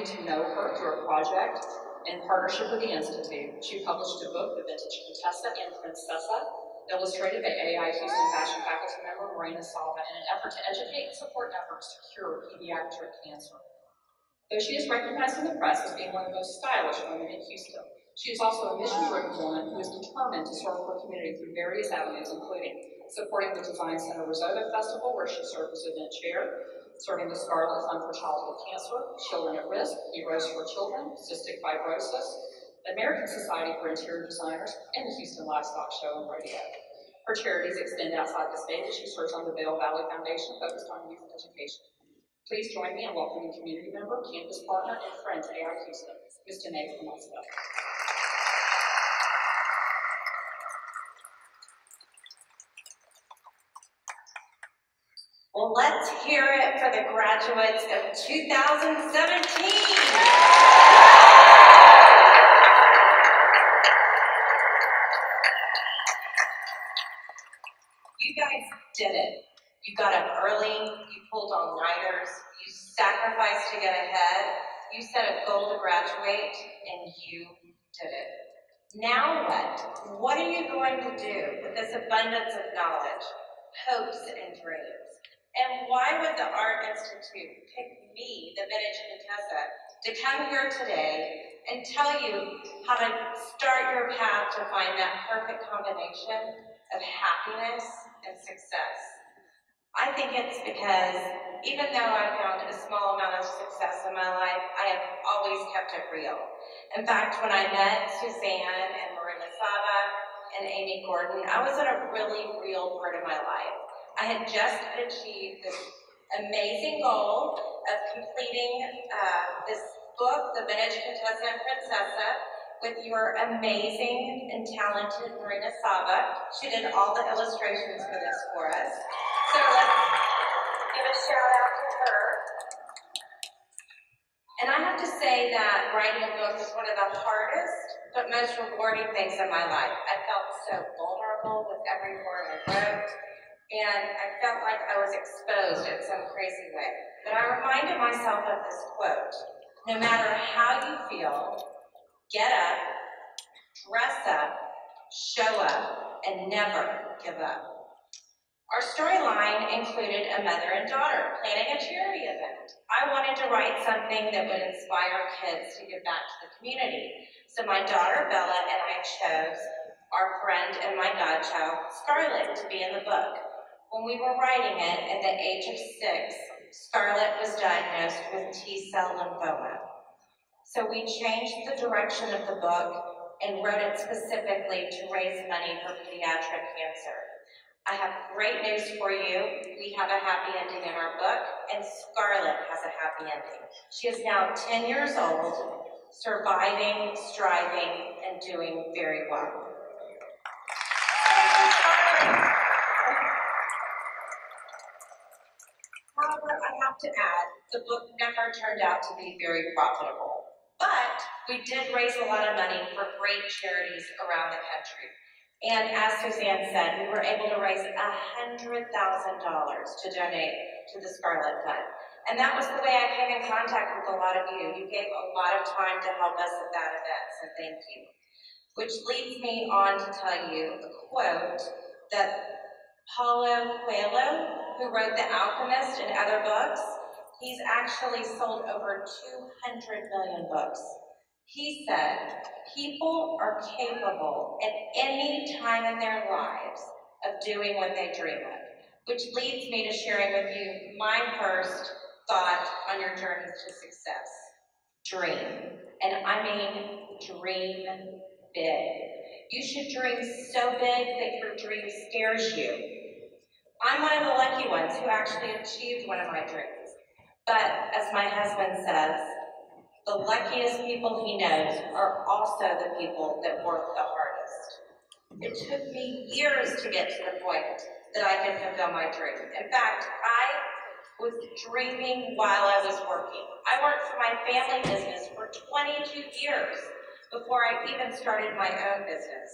getting to know her through a project in partnership with the Institute. She published a book, The Vintage COntessa and Princessa, illustrated by AI Houston fashion faculty member Marina Salva in an effort to educate and support efforts to cure pediatric cancer. Though she is recognized in the press as being one of the most stylish women in Houston, she is also a mission-driven woman who is determined to serve her community through various avenues, including supporting the Design Center Risotto Festival, where she served as event chair, serving the Scarlet Fund for Childhood Cancer, Children at Risk, Heroes for Children, Cystic Fibrosis, the American Society for Interior Designers, and the Houston Livestock Show and Rodeo. Her charities extend outside the state as she serves on the Vail Valley Foundation focused on youth education. Please join me in welcoming community member, campus partner, and friend to AI Houston, Ms. Danae Contessa. Well, let's hear it for the graduates of 2017. You guys did it. You got up early, you pulled all-nighters, you sacrificed to get ahead, you set a goal to graduate, and you did it. Now what? What are you going to do with this abundance of knowledge, hopes, and dreams? And why would the Art Institute pick me, the vintage COntessa, to come here today and tell you how to start your path to find that perfect combination of happiness and success? I think it's because even though I've found a small amount of success in my life, I have always kept it real. In fact, when I met Suzanne and Marina Saba and Amy Gordon, I was at a really real part of my life. I had just achieved this amazing goal of completing this book, The Vintage COntessa and Princessa, with your amazing and talented Marina Saba. She did all the illustrations for this for us. So let's give a shout out to her. And I have to say that writing a book was one of the hardest but most rewarding things in my life. I felt so vulnerable with every word I wrote, and I felt like I was exposed in some crazy way. But I reminded myself of this quote: no matter how you feel, get up, dress up, show up, and never give up. Our storyline included a mother and daughter planning a charity event. I wanted to write something that would inspire kids to give back to the community. So my daughter Bella and I chose our friend and my godchild, Scarlett, to be in the book. When we were writing it, at the age of 6, Scarlett was diagnosed with T-cell lymphoma. So we changed the direction of the book and wrote it specifically to raise money for pediatric cancer. I have great news for you. We have a happy ending in our book, and Scarlett has a happy ending. She is now 10 years old, surviving, striving, and doing very well. However, I have to add, the book never turned out to be very profitable. But we did raise a lot of money for great charities around the country. And as Suzanne said, we were able to raise $100,000 to donate to the Scarlet Fund. And that was the way I came in contact with a lot of you. You gave a lot of time to help us at that event, so thank you. Which leads me on to tell you a quote that Paulo Coelho, who wrote The Alchemist and other books, he's actually sold over 200 million books. He said, people are capable at any time in their lives of doing what they dream of, which leads me to sharing with you my first thought on your journey to success. Dream. And I mean dream big. You should dream so big that your dream scares you. I'm one of the lucky ones who actually achieved one of my dreams. But as my husband says, the luckiest people he knows are also the people that work the hardest. It took me years to get to the point that I could fulfill my dream. In fact, I was dreaming while I was working. I worked for my family business for 22 years before I even started my own business.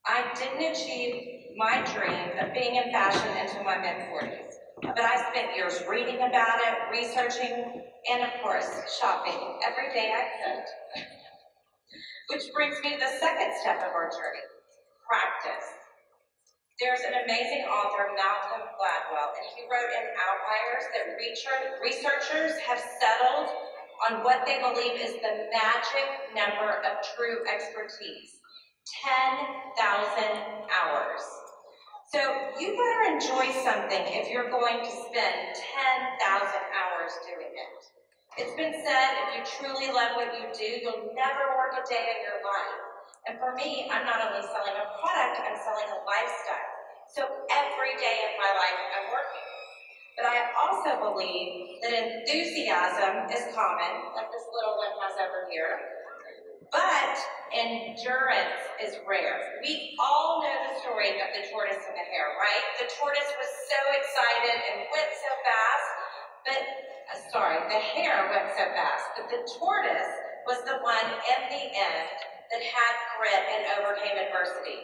I didn't achieve my dream of being in fashion until my mid-40s. But I spent years reading about it, researching, and of course, shopping every day I could. Which brings me to the second step of our journey, practice. There's an amazing author, Malcolm Gladwell, and he wrote in Outliers that researchers have settled on what they believe is the magic number of true expertise, 10,000 hours. So you better enjoy something if you're going to spend 10,000 hours doing it. It's been said, if you truly love what you do, you'll never work a day in your life. And for me, I'm not only selling a product, I'm selling a lifestyle. So every day of my life, I'm working. But I also believe that enthusiasm is common, like this little one has over here, but endurance is rare. We all know the story of the tortoise and the hare, right? The tortoise was so excited and went so fast, but the hare went so fast, but the tortoise was the one in the end that had grit and overcame adversity,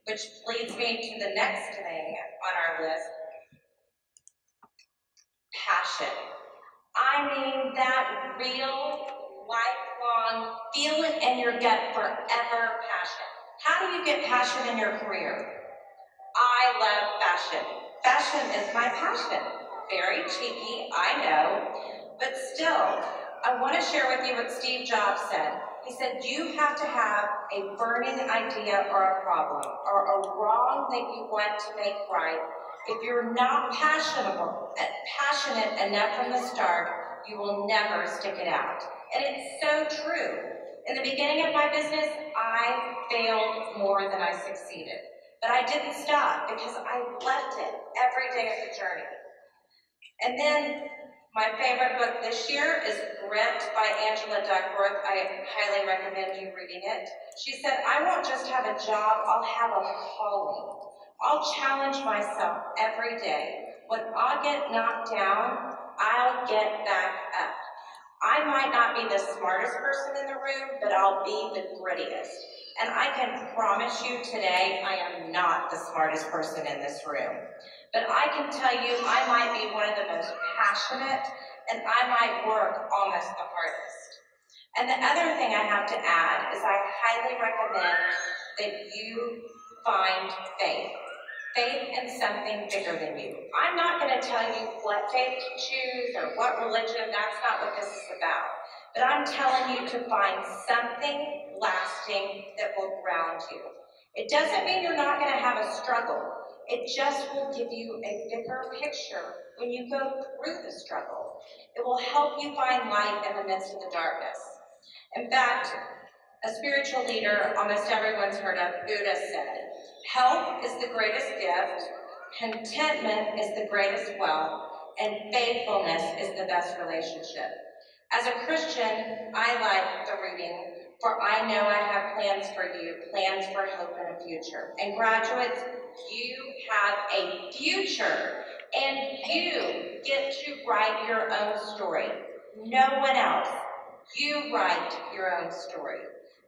which leads me to the next thing on our list, passion. I mean that real, lifelong, feel it in your gut forever passion. How do you get passion in your career? I love fashion. Fashion is my passion. Very cheeky, I know, but still, I want to share with you what Steve Jobs said. He said, you have to have a burning idea or a problem, or a wrong that you want to make right. If you're not passionate enough from the start, you will never stick it out. And it's so true. In the beginning of my business, I failed more than I succeeded. But I didn't stop because I loved it every day of the journey. And then my favorite book this year is Grit by Angela Duckworth. I highly recommend you reading it. She said, I won't just have a job, I'll have a calling. I'll challenge myself every day. When I get knocked down, I'll get back up. I might not be the smartest person in the room, but I'll be the grittiest. And I can promise you today, I am not the smartest person in this room. But I can tell you, I might be one of the most passionate, and I might work almost the hardest. And the other thing I have to add is I highly recommend that you find faith. Faith in something bigger than you. I'm not going to tell you what faith to choose or what religion, that's not what this is about. But I'm telling you to find something lasting that will ground you. It doesn't mean you're not going to have a struggle. It just will give you a bigger picture when you go through the struggle. It will help you find light in the midst of the darkness. In fact, a spiritual leader almost everyone's heard of, Buddha said, health is the greatest gift, contentment is the greatest wealth, and faithfulness is the best relationship. As a Christian, I like the reading, for I know I have plans for you, plans for hope and a future. And graduates, you have a future, and you get to write your own story. No one else. You write your own story.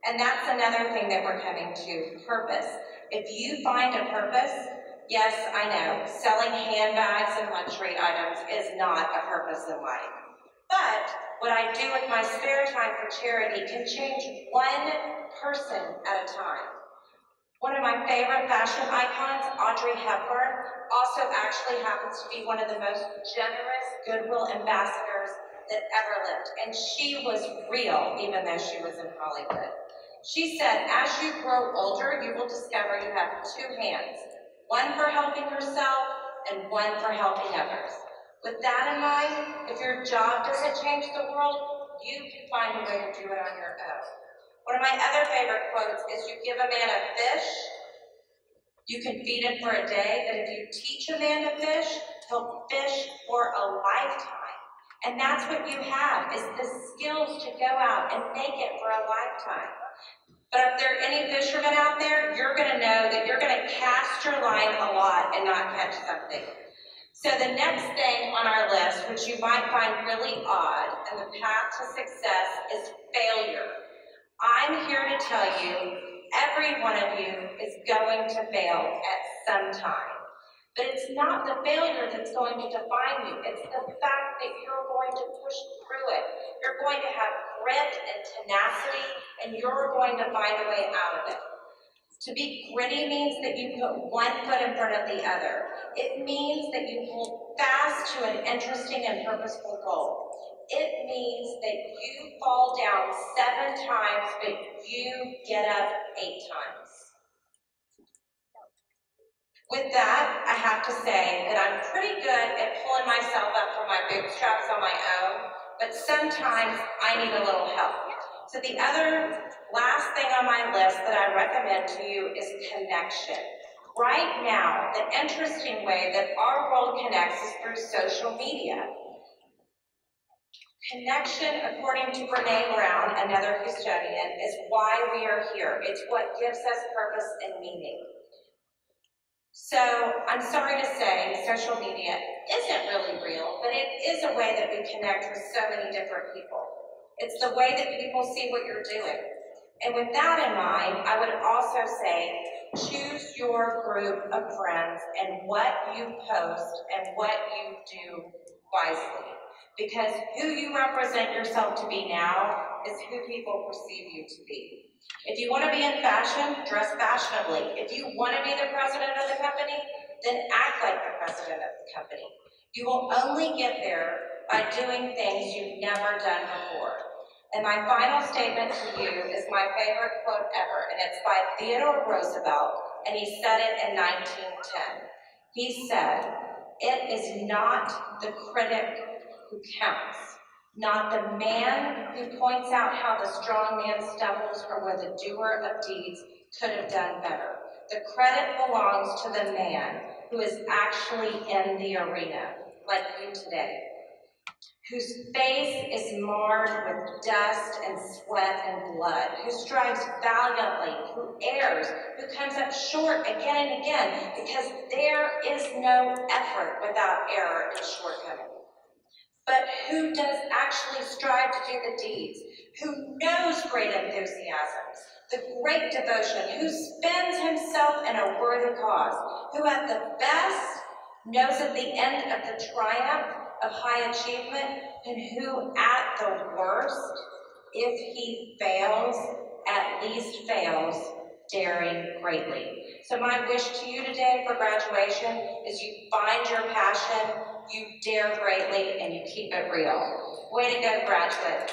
And that's another thing that we're coming to, purpose. If you find a purpose, yes, I know, selling handbags and luxury items is not a purpose in life. But what I do with my spare time for charity can change one person at a time. One of my favorite fashion icons, Audrey Hepburn, also actually happens to be one of the most generous goodwill ambassadors that ever lived. And she was real, even though she was in Hollywood. She said, as you grow older, you will discover you have two hands, one for helping yourself and one for helping others. With that in mind, if your job doesn't change the world, you can find a way to do it on your own. One of my other favorite quotes is, you give a man a fish, you can feed him for a day, but if you teach a man to fish, he'll fish for a lifetime. And that's what you have, is the skills to go out and make it for a lifetime. But if there are any fishermen out there, you're going to know that you're going to cast your line a lot and not catch something. So the next thing on our list, which you might find really odd, and the path to success is failure. I'm here to tell you, every one of you is going to fail at some time. But it's not the failure that's going to define you. It's the fact that you're going to push through it. You're going to have grit and tenacity, and you're going to find a way out of it. To be gritty means that you put one foot in front of the other. It means that you hold fast to an interesting and purposeful goal. It means that you fall down 7 times, but you get up 8 times. With that, I have to say that I'm pretty good at pulling myself up from my bootstraps on my own, but sometimes I need a little help. So the other last thing on my list that I recommend to you is connection. Right now, the interesting way that our world connects is through social media. Connection, according to Brene Brown, another Houstonian, is why we are here. It's what gives us purpose and meaning. So, I'm sorry to say, social media isn't really real, but it is a way that we connect with so many different people. It's the way that people see what you're doing. And with that in mind, I would also say, choose your group of friends and what you post and what you do wisely. Because who you represent yourself to be now is who people perceive you to be. If you want to be in fashion, dress fashionably. If you want to be the president of the company, then act like the president of the company. You will only get there by doing things you've never done before. And my final statement to you is my favorite quote ever, and it's by Theodore Roosevelt, and he said it in 1910. He said, "It is not the critic who counts, not the man who points out how the strong man stumbles or where the doer of deeds could have done better. The credit belongs to the man who is actually in the arena, like you today, whose face is marred with dust and sweat and blood, who strives valiantly, who errs, who comes up short again and again, because there is no effort without error and shortcoming. But who does actually strive to do the deeds, who knows great enthusiasms, the great devotion, who spends himself in a worthy cause, who at the best knows at the end of the triumph of high achievement, and who at the worst, if he fails, at least fails daring greatly." So my wish to you today for graduation is you find your passion, you dare greatly, and you keep it real. Way to go, graduates.